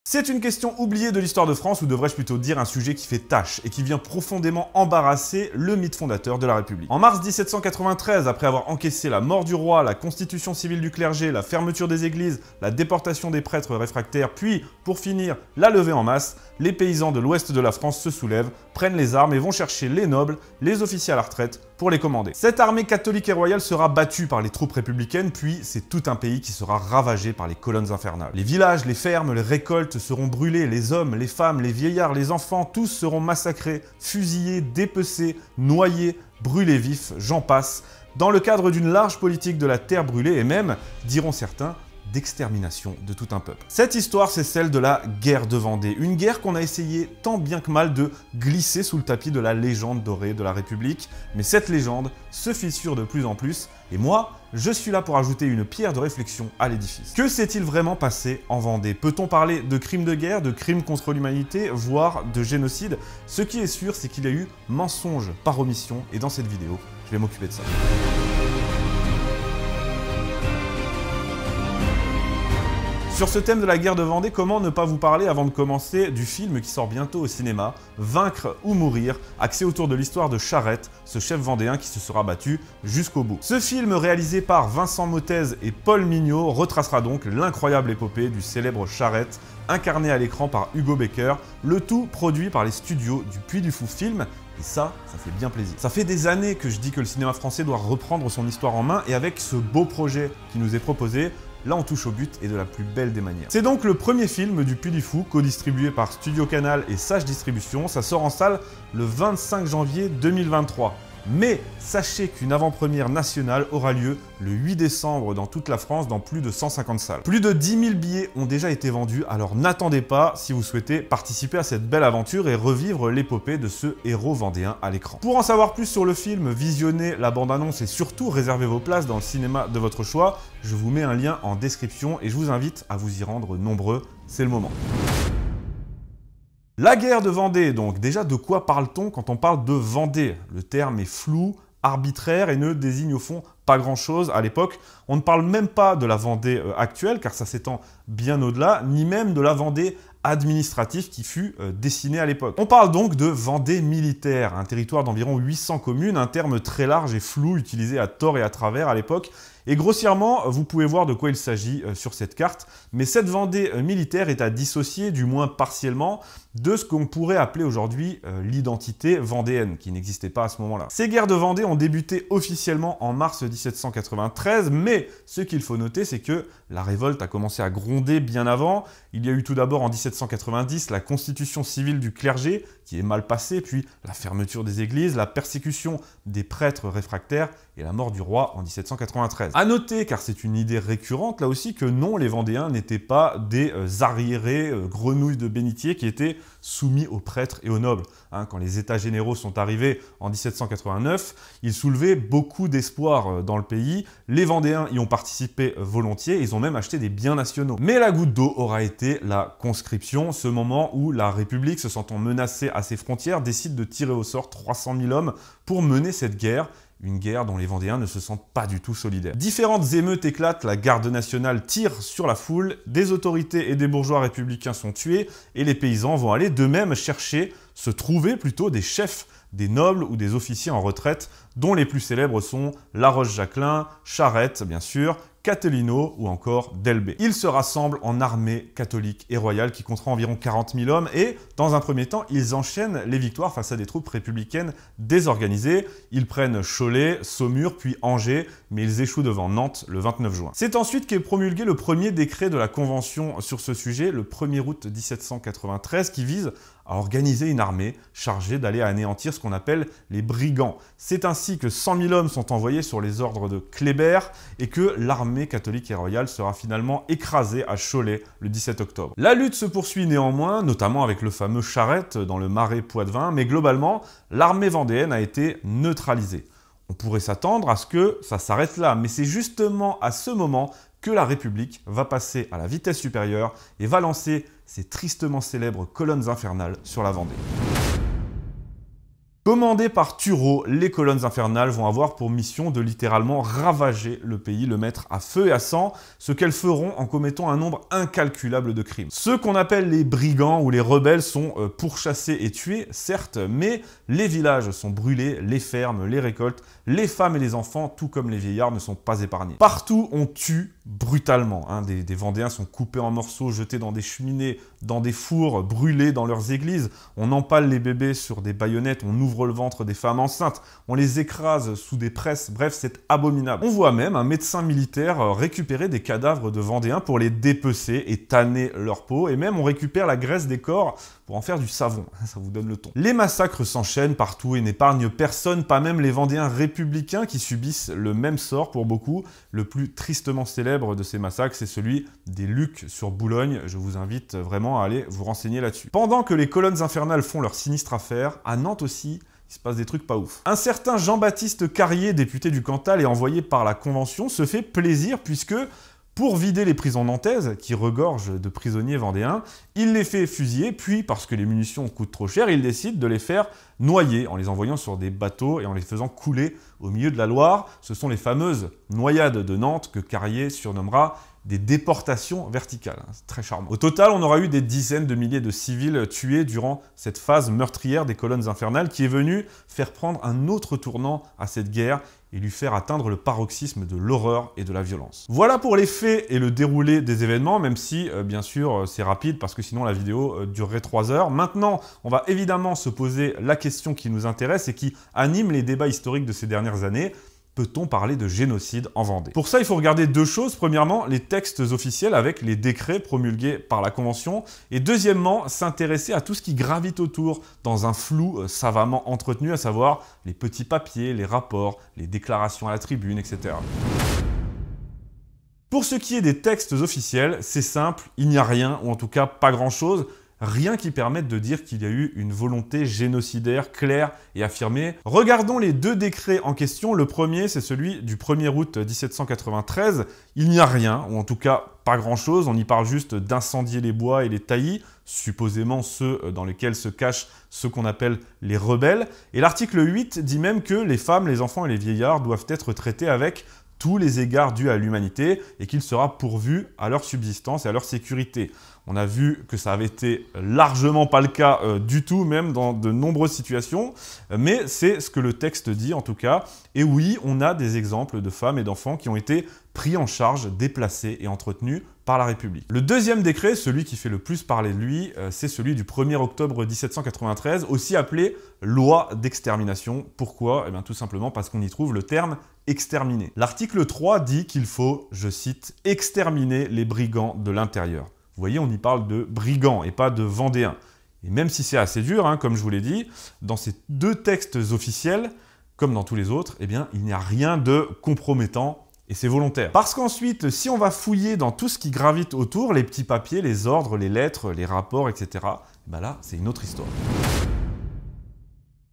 C'est une question oubliée de l'histoire de France, ou devrais-je plutôt dire un sujet qui fait tâche et qui vient profondément embarrasser le mythe fondateur de la République. En mars 1793, après avoir encaissé la mort du roi, la constitution civile du clergé, la fermeture des églises, la déportation des prêtres réfractaires, puis, pour finir, la levée en masse, les paysans de l'ouest de la France se soulèvent, prennent les armes et vont chercher les nobles, les officiers à la retraite, pour les commander. Cette armée catholique et royale sera battue par les troupes républicaines, puis c'est tout un pays qui sera ravagé par les colonnes infernales. Les villages, les fermes, les récoltes seront brûlés, les hommes, les femmes, les vieillards, les enfants, tous seront massacrés, fusillés, dépecés, noyés, brûlés vifs, j'en passe, dans le cadre d'une large politique de la terre brûlée et même, diront certains, d'extermination de tout un peuple. Cette histoire, c'est celle de la guerre de Vendée, une guerre qu'on a essayé tant bien que mal de glisser sous le tapis de la légende dorée de la République, mais cette légende se fissure de plus en plus, et moi, je suis là pour ajouter une pierre de réflexion à l'édifice. Que s'est-il vraiment passé en Vendée? Peut-on parler de crimes de guerre, de crimes contre l'humanité, voire de génocide? Ce qui est sûr, c'est qu'il y a eu mensonge par omission, et dans cette vidéo, je vais m'occuper de ça. Sur ce thème de la guerre de Vendée, comment ne pas vous parler avant de commencer du film qui sort bientôt au cinéma, Vaincre ou mourir, axé autour de l'histoire de Charette, ce chef vendéen qui se sera battu jusqu'au bout. Ce film réalisé par Vincent Mottez et Paul Mignot retracera donc l'incroyable épopée du célèbre Charette, incarné à l'écran par Hugo Becker, le tout produit par les studios du Puy du Fou Film. Et ça fait bien plaisir. Ça fait des années que je dis que le cinéma français doit reprendre son histoire en main, et avec ce beau projet qui nous est proposé, là on touche au but et de la plus belle des manières. C'est donc le premier film du Puy du Fou, co-distribué par Studio Canal et Sage Distribution. Ça sort en salle le 25 janvier 2023. Mais sachez qu'une avant-première nationale aura lieu le 8 décembre dans toute la France, dans plus de 150 salles. Plus de 10 000 billets ont déjà été vendus, alors n'attendez pas si vous souhaitez participer à cette belle aventure et revivre l'épopée de ce héros vendéen à l'écran. Pour en savoir plus sur le film, visionnez la bande-annonce et surtout réservez vos places dans le cinéma de votre choix. Je vous mets un lien en description et je vous invite à vous y rendre nombreux, c'est le moment. La guerre de Vendée, donc déjà de quoi parle-t-on quand on parle de Vendée? Le terme est flou, arbitraire et ne désigne au fond pas grand-chose à l'époque. On ne parle même pas de la Vendée actuelle car ça s'étend bien au-delà, ni même de la Vendée administrative qui fut dessinée à l'époque. On parle donc de Vendée militaire, un territoire d'environ 800 communes, un terme très large et flou utilisé à tort et à travers à l'époque. Et grossièrement, vous pouvez voir de quoi il s'agit sur cette carte, mais cette Vendée militaire est à dissocier, du moins partiellement, de ce qu'on pourrait appeler aujourd'hui l'identité vendéenne, qui n'existait pas à ce moment-là. Ces guerres de Vendée ont débuté officiellement en mars 1793, mais ce qu'il faut noter, c'est que la révolte a commencé à gronder bien avant. Il y a eu tout d'abord en 1790 la constitution civile du clergé, qui est mal passée, puis la fermeture des églises, la persécution des prêtres réfractaires et la mort du roi en 1793. À noter, car c'est une idée récurrente là aussi, que non, les Vendéens n'étaient pas des arriérés grenouilles de bénitier qui étaient soumis aux prêtres et aux nobles. Quand les états généraux sont arrivés en 1789, ils soulevaient beaucoup d'espoir dans le pays. Les Vendéens y ont participé volontiers, ils ont même acheté des biens nationaux. Mais la goutte d'eau aura été la conscription, ce moment où la République, se sentant menacée à ses frontières, décide de tirer au sort 300 000 hommes pour mener cette guerre. Une guerre dont les Vendéens ne se sentent pas du tout solidaires. Différentes émeutes éclatent, la garde nationale tire sur la foule, des autorités et des bourgeois républicains sont tués, et les paysans vont aller d'eux-mêmes se trouver plutôt des chefs, des nobles ou des officiers en retraite, dont les plus célèbres sont La Roche-Jacquelin, Charette bien sûr, Catelino ou encore d'Elbée. Ils se rassemblent en armée catholique et royale qui comptera environ 40 000 hommes et, dans un premier temps, ils enchaînent les victoires face à des troupes républicaines désorganisées. Ils prennent Cholet, Saumur, puis Angers, mais ils échouent devant Nantes le 29 juin. C'est ensuite qu'est promulgué le premier décret de la Convention sur ce sujet, le 1er août 1793, qui vise à organiser une armée chargée d'aller anéantir ce qu'on appelle les brigands. C'est ainsi que 100 000 hommes sont envoyés sur les ordres de Kléber et que l'armée catholique et royale sera finalement écrasée à Cholet le 17 octobre. La lutte se poursuit néanmoins, notamment avec le fameux Charette dans le marais Poitevin, mais globalement, l'armée vendéenne a été neutralisée. On pourrait s'attendre à ce que ça s'arrête là, mais c'est justement à ce moment que la République va passer à la vitesse supérieure et va lancer ces tristement célèbres colonnes infernales sur la Vendée. Commandées par Turreau, les colonnes infernales vont avoir pour mission de littéralement ravager le pays, le mettre à feu et à sang, ce qu'elles feront en commettant un nombre incalculable de crimes. Ceux qu'on appelle les brigands ou les rebelles sont pourchassés et tués, certes, mais les villages sont brûlés, les fermes, les récoltes, les femmes et les enfants, tout comme les vieillards, ne sont pas épargnés. Partout, on tue brutalement. Des Vendéens sont coupés en morceaux, jetés dans des cheminées, dans des fours, brûlés dans leurs églises. On empale les bébés sur des baïonnettes, on ouvre le ventre des femmes enceintes, on les écrase sous des presses, bref, c'est abominable. On voit même un médecin militaire récupérer des cadavres de Vendéens pour les dépecer et tanner leur peau, et même on récupère la graisse des corps pour en faire du savon, ça vous donne le ton. Les massacres s'enchaînent partout et n'épargnent personne, pas même les Vendéens républicains qui subissent le même sort pour beaucoup. Le plus tristement célèbre de ces massacres, c'est celui des Lucs sur Boulogne. Je vous invite vraiment à aller vous renseigner là-dessus. Pendant que les colonnes infernales font leur sinistre affaire, à Nantes aussi, il se passe des trucs pas ouf. Un certain Jean-Baptiste Carrier, député du Cantal et envoyé par la Convention, se fait plaisir puisque, pour vider les prisons nantaises, qui regorgent de prisonniers vendéens, il les fait fusiller, puis, parce que les munitions coûtent trop cher, il décide de les faire noyer en les envoyant sur des bateaux et en les faisant couler au milieu de la Loire. Ce sont les fameuses noyades de Nantes que Carrier surnommera des déportations verticales. C'est très charmant. Au total, on aura eu des dizaines de milliers de civils tués durant cette phase meurtrière des colonnes infernales qui est venue faire prendre un autre tournant à cette guerre et lui faire atteindre le paroxysme de l'horreur et de la violence. Voilà pour les faits et le déroulé des événements, même si, bien sûr, c'est rapide parce que sinon la vidéo durerait 3 heures. Maintenant, on va évidemment se poser la question qui nous intéresse et qui anime les débats historiques de ces dernières années. Peut-on parler de génocide en Vendée? Pour ça, il faut regarder deux choses. Premièrement, les textes officiels avec les décrets promulgués par la Convention. Et deuxièmement, s'intéresser à tout ce qui gravite autour dans un flou savamment entretenu, à savoir les petits papiers, les rapports, les déclarations à la tribune, etc. Pour ce qui est des textes officiels, c'est simple, il n'y a rien, ou en tout cas pas grand-chose. Rien qui permette de dire qu'il y a eu une volonté génocidaire claire et affirmée. Regardons les deux décrets en question. Le premier, c'est celui du 1er août 1793. Il n'y a rien, ou en tout cas pas grand-chose. On y parle juste d'incendier les bois et les taillis, supposément ceux dans lesquels se cachent ceux qu'on appelle les rebelles. Et l'article 8 dit même que les femmes, les enfants et les vieillards doivent être traités avec tous les égards dus à l'humanité et qu'il sera pourvu à leur subsistance et à leur sécurité. On a vu que ça avait été largement pas le cas du tout, même dans de nombreuses situations, mais c'est ce que le texte dit en tout cas. Et oui, on a des exemples de femmes et d'enfants qui ont été pris en charge, déplacés et entretenus par la République. Le deuxième décret, celui qui fait le plus parler de lui, c'est celui du 1er octobre 1793, aussi appelé loi d'extermination. Pourquoi? Eh bien, tout simplement parce qu'on y trouve le terme exterminer. L'article 3 dit qu'il faut, je cite, exterminer les brigands de l'intérieur. Vous voyez, on y parle de brigands et pas de vendéens. Et même si c'est assez dur, comme je vous l'ai dit, dans ces deux textes officiels, comme dans tous les autres, eh bien, il n'y a rien de compromettant et c'est volontaire. Parce qu'ensuite, si on va fouiller dans tout ce qui gravite autour, les petits papiers, les ordres, les lettres, les rapports, etc., ben là, c'est une autre histoire.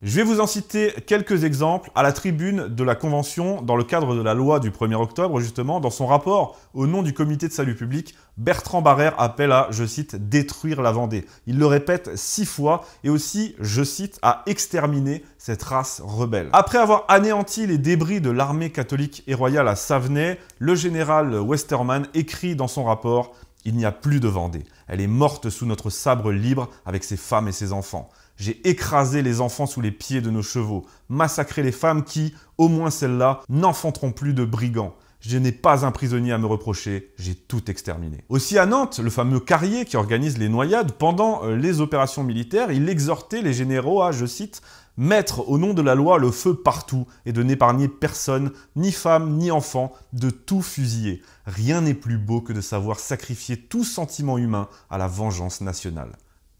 Je vais vous en citer quelques exemples à la tribune de la Convention dans le cadre de la loi du 1er octobre, justement, dans son rapport au nom du comité de salut public, Bertrand Barrère appelle à, je cite, « détruire la Vendée ». Il le répète 6 fois et aussi, je cite, « à exterminer cette race rebelle ». Après avoir anéanti les débris de l'armée catholique et royale à Savenay, le général Westermann écrit dans son rapport « Il n'y a plus de Vendée. Elle est morte sous notre sabre libre avec ses femmes et ses enfants. J'ai écrasé les enfants sous les pieds de nos chevaux, massacré les femmes qui, au moins celles-là, n'enfanteront plus de brigands. Je n'ai pas un prisonnier à me reprocher, j'ai tout exterminé. » Aussi à Nantes, le fameux Carrier qui organise les noyades, pendant les opérations militaires, il exhortait les généraux à, je cite, « mettre au nom de la loi le feu partout et de n'épargner personne, ni femme ni enfant, de tout fusiller. Rien n'est plus beau que de savoir sacrifier tout sentiment humain à la vengeance nationale. »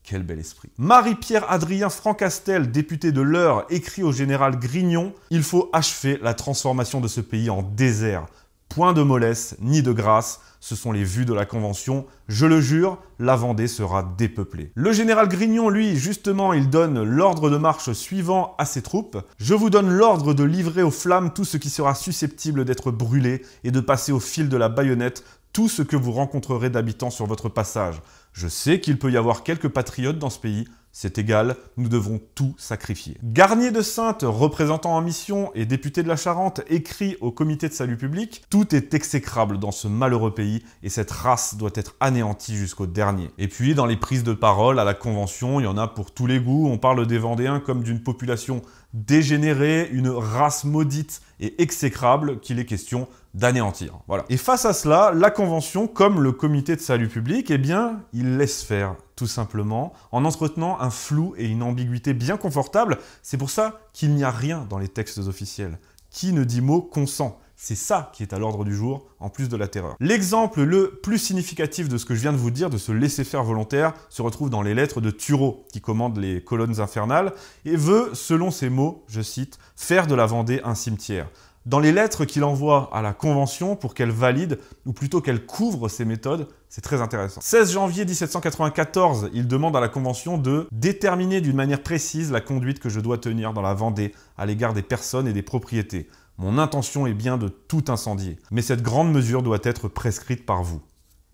Quel bel esprit. Marie-Pierre Adrien Francastel, député de l'Eure, écrit au général Grignon « Il faut achever la transformation de ce pays en désert. Point de mollesse, ni de grâce, ce sont les vues de la Convention. Je le jure, la Vendée sera dépeuplée. » Le général Grignon, lui, justement, il donne l'ordre de marche suivant à ses troupes. « Je vous donne l'ordre de livrer aux flammes tout ce qui sera susceptible d'être brûlé et de passer au fil de la baïonnette tout ce que vous rencontrerez d'habitants sur votre passage. Je sais qu'il peut y avoir quelques patriotes dans ce pays, c'est égal, nous devons tout sacrifier. Garnier de Saintes, représentant en mission et député de la Charente, écrit au comité de salut public « Tout est exécrable dans ce malheureux pays et cette race doit être anéantie jusqu'au dernier. » Et puis, dans les prises de parole à la Convention, il y en a pour tous les goûts. On parle des Vendéens comme d'une population dégénérée, une race maudite et exécrable qu'il est question d'anéantir. Voilà. Et face à cela, la Convention, comme le comité de salut public, eh bien, il laisse faire, tout simplement, en entretenant un flou et une ambiguïté bien confortable. C'est pour ça qu'il n'y a rien dans les textes officiels. Qui ne dit mot consent? C'est ça qui est à l'ordre du jour, en plus de la terreur. L'exemple le plus significatif de ce que je viens de vous dire, de ce laisser-faire volontaire, se retrouve dans les lettres de Turreau, qui commande les colonnes infernales, et veut, selon ses mots, je cite, « faire de la Vendée un cimetière ». Dans les lettres qu'il envoie à la Convention pour qu'elle valide, ou plutôt qu'elle couvre ses méthodes, c'est très intéressant. 16 janvier 1794, il demande à la Convention de déterminer d'une manière précise la conduite que je dois tenir dans la Vendée à l'égard des personnes et des propriétés. Mon intention est bien de tout incendier, mais cette grande mesure doit être prescrite par vous.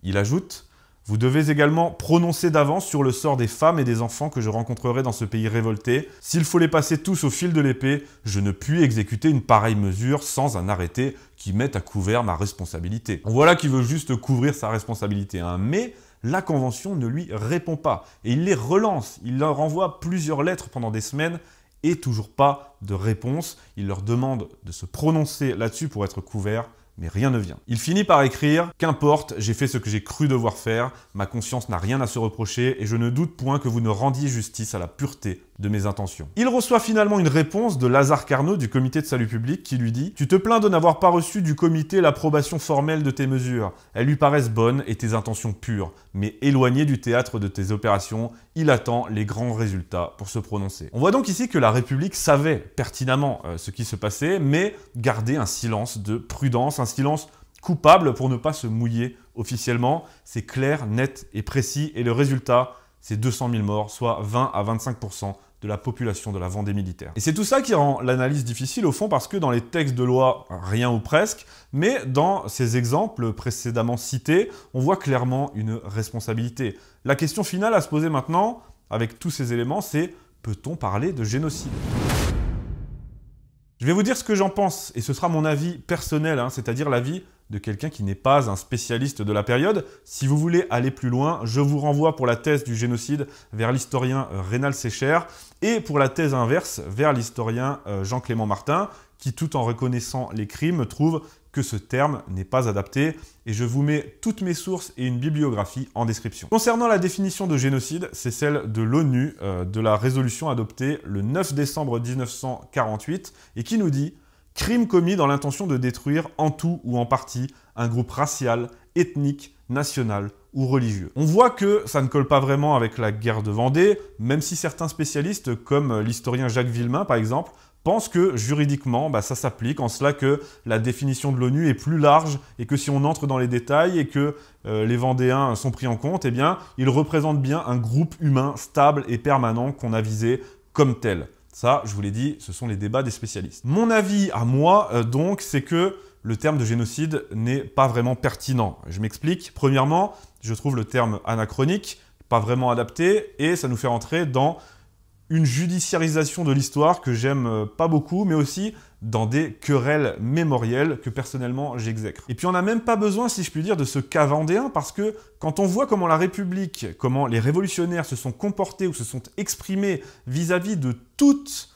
Il ajoute « Vous devez également prononcer d'avance sur le sort des femmes et des enfants que je rencontrerai dans ce pays révolté. S'il faut les passer tous au fil de l'épée, je ne puis exécuter une pareille mesure sans un arrêté qui mette à couvert ma responsabilité. » Voilà qui veut juste couvrir sa responsabilité, hein. Mais la Convention ne lui répond pas. Et il les relance, il leur envoie plusieurs lettres pendant des semaines et toujours pas de réponse. Il leur demande de se prononcer là-dessus pour être couverts, mais rien ne vient. Il finit par écrire « Qu'importe, j'ai fait ce que j'ai cru devoir faire, ma conscience n'a rien à se reprocher et je ne doute point que vous ne rendiez justice à la pureté de mes intentions. » Il reçoit finalement une réponse de Lazare Carnot du comité de salut public qui lui dit « Tu te plains de n'avoir pas reçu du comité l'approbation formelle de tes mesures. Elles lui paraissent bonnes et tes intentions pures, mais éloigné du théâtre de tes opérations, il attend les grands résultats pour se prononcer. » On voit donc ici que la République savait pertinemment ce qui se passait, mais gardait un silence de prudence, un silence coupable pour ne pas se mouiller officiellement. C'est clair, net et précis, et le résultat, c'est 200 000 morts, soit 20 à 25% de la population de la Vendée militaire. Et c'est tout ça qui rend l'analyse difficile au fond, parce que dans les textes de loi, rien ou presque, mais dans ces exemples précédemment cités, on voit clairement une responsabilité. La question finale à se poser maintenant, avec tous ces éléments, c'est peut-on parler de génocide ? Je vais vous dire ce que j'en pense, et ce sera mon avis personnel, c'est-à-dire l'avis de quelqu'un qui n'est pas un spécialiste de la période. Si vous voulez aller plus loin, je vous renvoie pour la thèse du génocide vers l'historien Rénal Sécher, et pour la thèse inverse vers l'historien Jean-Clément Martin, qui tout en reconnaissant les crimes trouve que ce terme n'est pas adapté, et je vous mets toutes mes sources et une bibliographie en description. Concernant la définition de génocide, c'est celle de l'ONU, de la résolution adoptée le 9 décembre 1948, et qui nous dit « Crime commis dans l'intention de détruire en tout ou en partie un groupe racial, ethnique, national ou religieux ». On voit que ça ne colle pas vraiment avec la guerre de Vendée, même si certains spécialistes, comme l'historien Jacques Villemin par exemple, pense que juridiquement, ça s'applique, en cela que la définition de l'ONU est plus large et que si on entre dans les détails et que les Vendéens sont pris en compte, eh bien, ils représentent bien un groupe humain stable et permanent qu'on a visé comme tel. Ça, je vous l'ai dit, ce sont les débats des spécialistes. Mon avis à moi, donc, c'est que le terme de génocide n'est pas vraiment pertinent. Je m'explique. Premièrement, je trouve le terme anachronique, pas vraiment adapté, et ça nous fait entrer dans une judiciarisation de l'histoire que j'aime pas beaucoup, mais aussi dans des querelles mémorielles que personnellement j'exècre. Et puis on n'a même pas besoin, si je puis dire, de ce cas vendéen, parce que quand on voit comment la République, comment les révolutionnaires se sont comportés ou se sont exprimés vis-à-vis de toute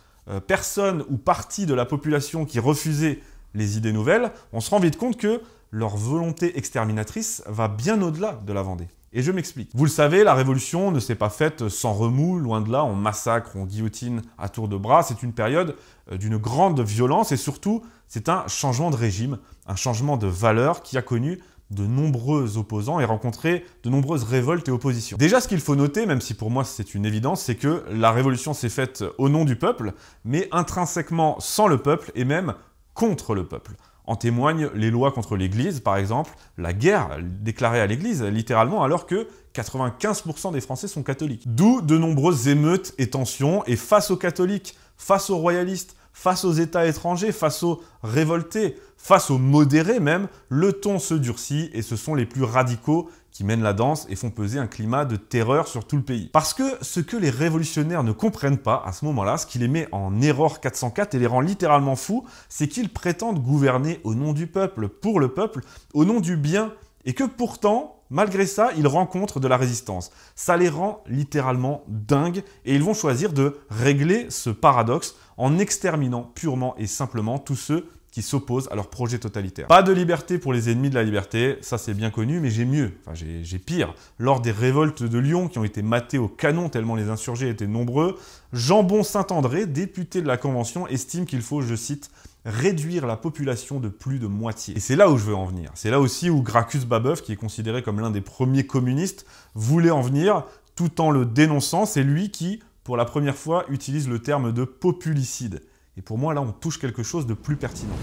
personne ou partie de la population qui refusait les idées nouvelles, on se rend vite compte que leur volonté exterminatrice va bien au-delà de la Vendée. Et je m'explique. Vous le savez, la Révolution ne s'est pas faite sans remous, loin de là, on massacre, on guillotine à tour de bras. C'est une période d'une grande violence et surtout, c'est un changement de régime, un changement de valeurs qui a connu de nombreux opposants et rencontré de nombreuses révoltes et oppositions. Déjà, ce qu'il faut noter, même si pour moi c'est une évidence, c'est que la Révolution s'est faite au nom du peuple, mais intrinsèquement sans le peuple et même contre le peuple. En témoignent les lois contre l'Église, par exemple, la guerre déclarée à l'Église, littéralement, alors que 95% des Français sont catholiques. D'où de nombreuses émeutes et tensions, et face aux catholiques, face aux royalistes, face aux États étrangers, face aux révoltés, face aux modérés même, le ton se durcit, et ce sont les plus radicaux qui mènent la danse et font peser un climat de terreur sur tout le pays. Parce que ce que les révolutionnaires ne comprennent pas à ce moment-là, ce qui les met en erreur 404 et les rend littéralement fous, c'est qu'ils prétendent gouverner au nom du peuple, pour le peuple, au nom du bien, et que pourtant, malgré ça, ils rencontrent de la résistance. Ça les rend littéralement dingues et ils vont choisir de régler ce paradoxe en exterminant purement et simplement tous ceux qui s'opposent à leur projet totalitaire. Pas de liberté pour les ennemis de la liberté, ça c'est bien connu, mais j'ai mieux, enfin j'ai pire. Lors des révoltes de Lyon qui ont été matées au canon tellement les insurgés étaient nombreux, Jambon Saint-André, député de la Convention, estime qu'il faut, je cite, réduire la population de plus de moitié. Et c'est là où je veux en venir. C'est là aussi où Gracchus Babeuf, qui est considéré comme l'un des premiers communistes, voulait en venir, tout en le dénonçant. C'est lui qui, pour la première fois, utilise le terme de populicide. Et pour moi, là, on touche quelque chose de plus pertinent.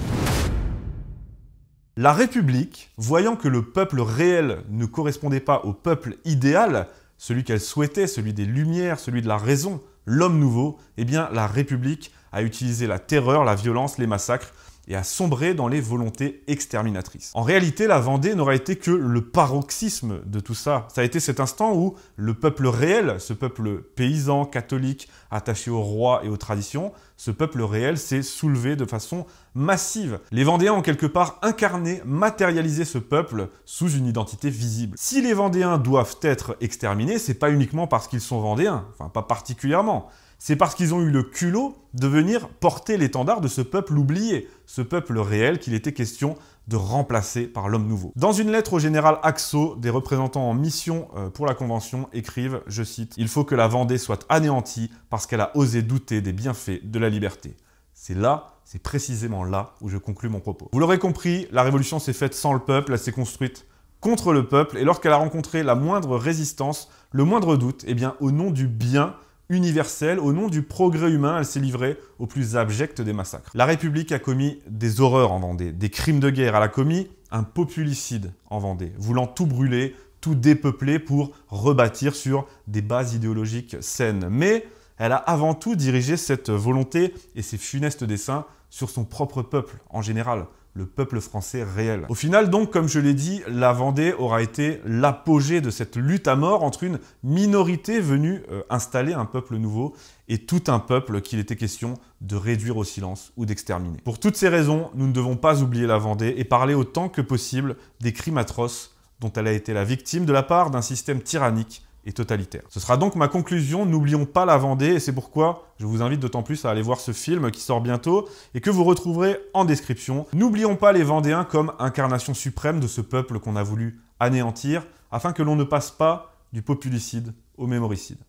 La République, voyant que le peuple réel ne correspondait pas au peuple idéal, celui qu'elle souhaitait, celui des Lumières, celui de la raison, l'homme nouveau, eh bien, la République a utilisé la terreur, la violence, les massacres et a sombré dans les volontés exterminatrices. En réalité, la Vendée n'aura été que le paroxysme de tout ça. Ça a été cet instant où le peuple réel, ce peuple paysan, catholique, attaché au roi et aux traditions, ce peuple réel s'est soulevé de façon massive. Les Vendéens ont quelque part incarné, matérialisé ce peuple sous une identité visible. Si les Vendéens doivent être exterminés, c'est pas uniquement parce qu'ils sont Vendéens, enfin pas particulièrement. C'est parce qu'ils ont eu le culot de venir porter l'étendard de ce peuple oublié, ce peuple réel qu'il était question de remplacer par l'homme nouveau. Dans une lettre au général Axo, des représentants en mission pour la Convention écrivent, je cite, « Il faut que la Vendée soit anéantie parce qu'elle a osé douter des bienfaits de la liberté. » C'est précisément là où je conclus mon propos. Vous l'aurez compris, la Révolution s'est faite sans le peuple, elle s'est construite contre le peuple, et lorsqu'elle a rencontré la moindre résistance, le moindre doute, eh bien, au nom du bien universelle, au nom du progrès humain, elle s'est livrée au plus abject des massacres. La République a commis des horreurs en Vendée, des crimes de guerre. Elle a commis un populicide en Vendée, voulant tout brûler, tout dépeupler pour rebâtir sur des bases idéologiques saines. Mais elle a avant tout dirigé cette volonté et ses funestes desseins sur son propre peuple en général, le peuple français réel. Au final donc, comme je l'ai dit, la Vendée aura été l'apogée de cette lutte à mort entre une minorité venue installer un peuple nouveau et tout un peuple qu'il était question de réduire au silence ou d'exterminer. Pour toutes ces raisons, nous ne devons pas oublier la Vendée et parler autant que possible des crimes atroces dont elle a été la victime de la part d'un système tyrannique et totalitaire. Ce sera donc ma conclusion, n'oublions pas la Vendée, et c'est pourquoi je vous invite d'autant plus à aller voir ce film qui sort bientôt et que vous retrouverez en description. N'oublions pas les Vendéens comme incarnation suprême de ce peuple qu'on a voulu anéantir, afin que l'on ne passe pas du populicide au mémoricide.